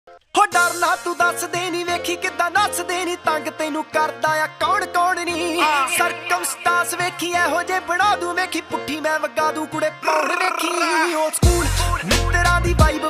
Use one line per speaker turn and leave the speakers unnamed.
ਹੋ ਡਰਨਾ ਤੂੰ ਦੱਸਦੇ ਨੀ, ਵੇਖੀ ਕਿੱਦਾਂ ਨੱਸਦੇ ਨੀ, ਤੰਗ ਤੈਨੂੰ ਕਰਦਾ ਆ ਕੌਣ ਕੌਣ ਨੀ। ਸਰਕਮਸਟਾਂਸ ਵੇਖੀ ਇਹੋ ਜੇ ਬਣਾ ਦੂੰ, ਵੇਖੀ ਪੁੱਠੀ ਮੈਂ ਵਗਾ ਦੂੰ ਕੁੜੇ ਪੌੜ ਵੇਖੀ। ਓਲਡ ਸਕੂਲ ਮਿੱਤਰਾਂ ਦੀ ਵਾਈਬ